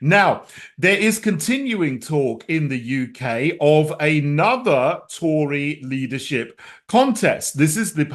Now, there is continuing talk in the UK of another Tory leadership contest. This is the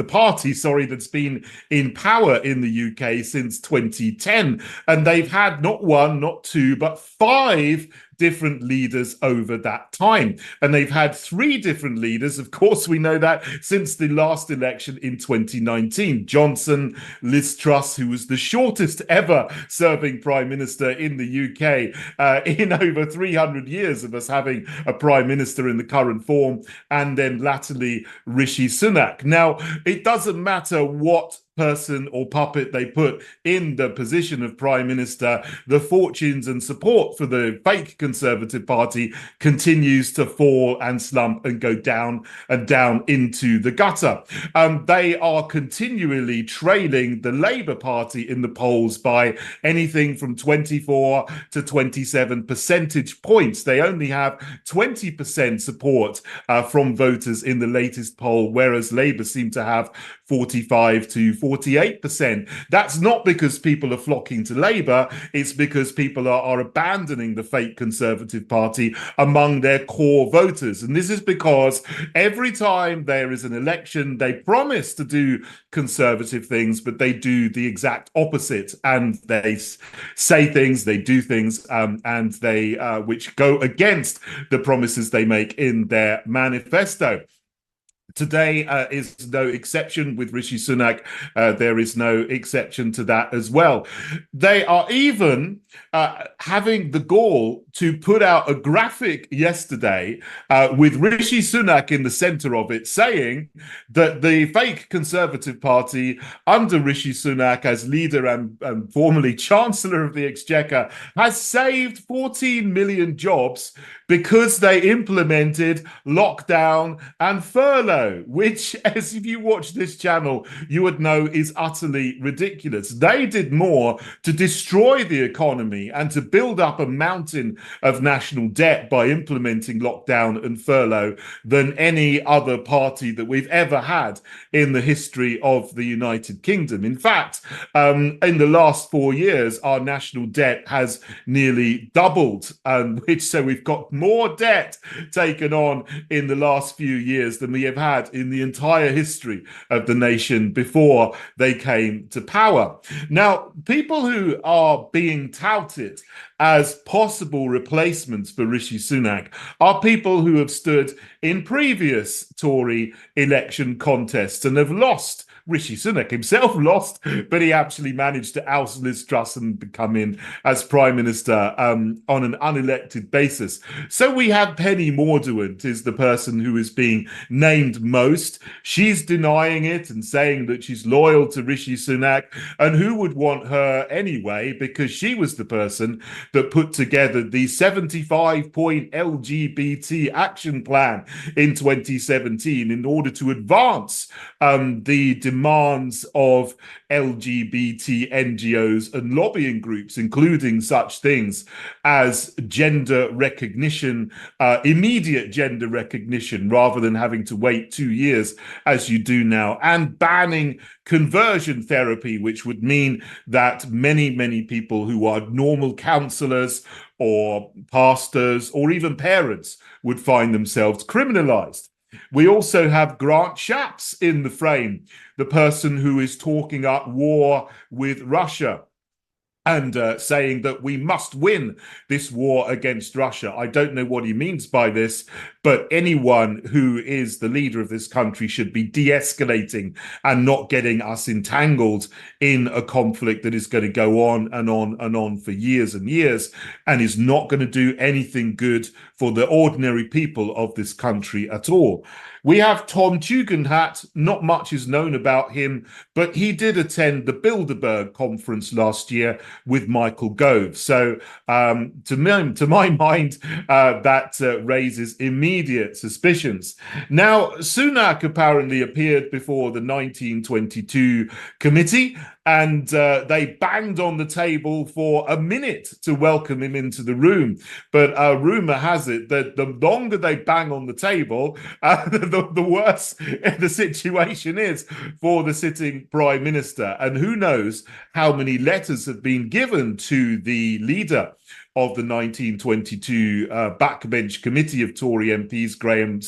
party, sorry, that's been in power in the UK since 2010. And they've had not one, not two, but five different leaders over that time. And they've had three different leaders. Of course, we know that since the last election in 2019. Johnson, Liz Truss, who was the shortest ever serving prime minister in the UK in over 300 years of us having a prime minister in the current form, and then latterly Rishi Sunak. Now, it doesn't matter what person or puppet they put in the position of prime minister, the fortunes and support for the fake Conservative Party continues to fall and slump and go down and down into the gutter. They are continually trailing the Labour Party in the polls by anything from 24 to 27 percentage points. They only have 20% support from voters in the latest poll, whereas Labour seem to have 45 to 48%. That's not because people are flocking to Labour, it's because people are abandoning the fake Conservative Party among their core voters. And this is because every time there is an election, they promise to do conservative things, but they do the exact opposite. And they say things, they do things, and they which go against the promises they make in their manifesto. Today is no exception with Rishi Sunak. There is no exception to that as well. They are even having the gall to put out a graphic yesterday with Rishi Sunak in the center of it, saying that the fake Conservative Party under Rishi Sunak as leader and formerly Chancellor of the Exchequer has saved 14 million jobs because they implemented lockdown and furlough, which, as if you watch this channel, you would know is utterly ridiculous. They did more to destroy the economy and to build up a mountain of national debt by implementing lockdown and furlough than any other party that we've ever had in the history of the United Kingdom. In fact, in the last 4 years, our national debt has nearly doubled, so we've got more debt taken on in the last few years than we have had in the entire history of the nation before they came to power. Now, people who are being touted as possible replacements for Rishi Sunak are people who have stood in previous Tory election contests and have lost. Rishi Sunak himself lost, but he actually managed to oust Liz Truss and come in as Prime Minister on an unelected basis. So we have Penny Mordaunt is the person who is being named most. She's denying it and saying that she's loyal to Rishi Sunak, and who would want her anyway, because she was the person that put together the 75-point LGBT action plan in 2017 in order to advance the demands of LGBT NGOs and lobbying groups, including such things as gender recognition, immediate gender recognition, rather than having to wait 2 years as you do now, and banning conversion therapy, which would mean that many people who are normal counselors or pastors or even parents would find themselves criminalized. We also have Grant Shapps in the frame, the person who is talking up war with Russia and saying that we must win this war against Russia. I don't know what he means by this, but anyone who is the leader of this country should be de-escalating and not getting us entangled in a conflict that is going to go on and on and on for years and years, and is not going to do anything good for the ordinary people of this country at all. We have Tom Tugendhat. Not much is known about him, but he did attend the Bilderberg conference last year with Michael Gove. So to my mind, that raises immediate suspicions. Now, Sunak apparently appeared before the 1922 committee and they banged on the table for a minute to welcome him into the room. But rumor has it that the longer they bang on the table, the worse the situation is for the sitting prime minister. And who knows how many letters have been given to the leader of the 1922 backbench committee of Tory MPs,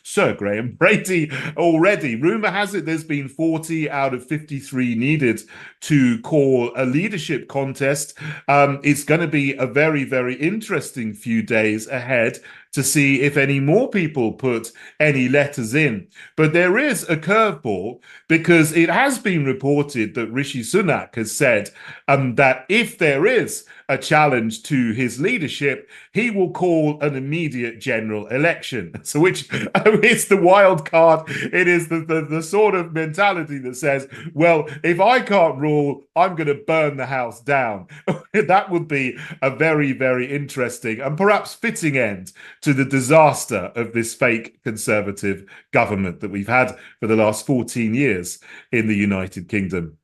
Sir Graham Brady, already. Rumour has it there's been 40 out of 53 needed to call a leadership contest. It's going to be a very, very interesting few days ahead to see if any more people put any letters in. But there is a curveball, because it has been reported that Rishi Sunak has said that if there is a challenge to his leadership, he will call an immediate general election. So which it's the wild card. It is the sort of mentality that says, well, if I can't rule, I'm going to burn the house down. That would be a very, very interesting and perhaps fitting end to the disaster of this fake Conservative government that we've had for the last 14 years in the United Kingdom.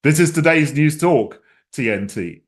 This is today's News Talk, TNT.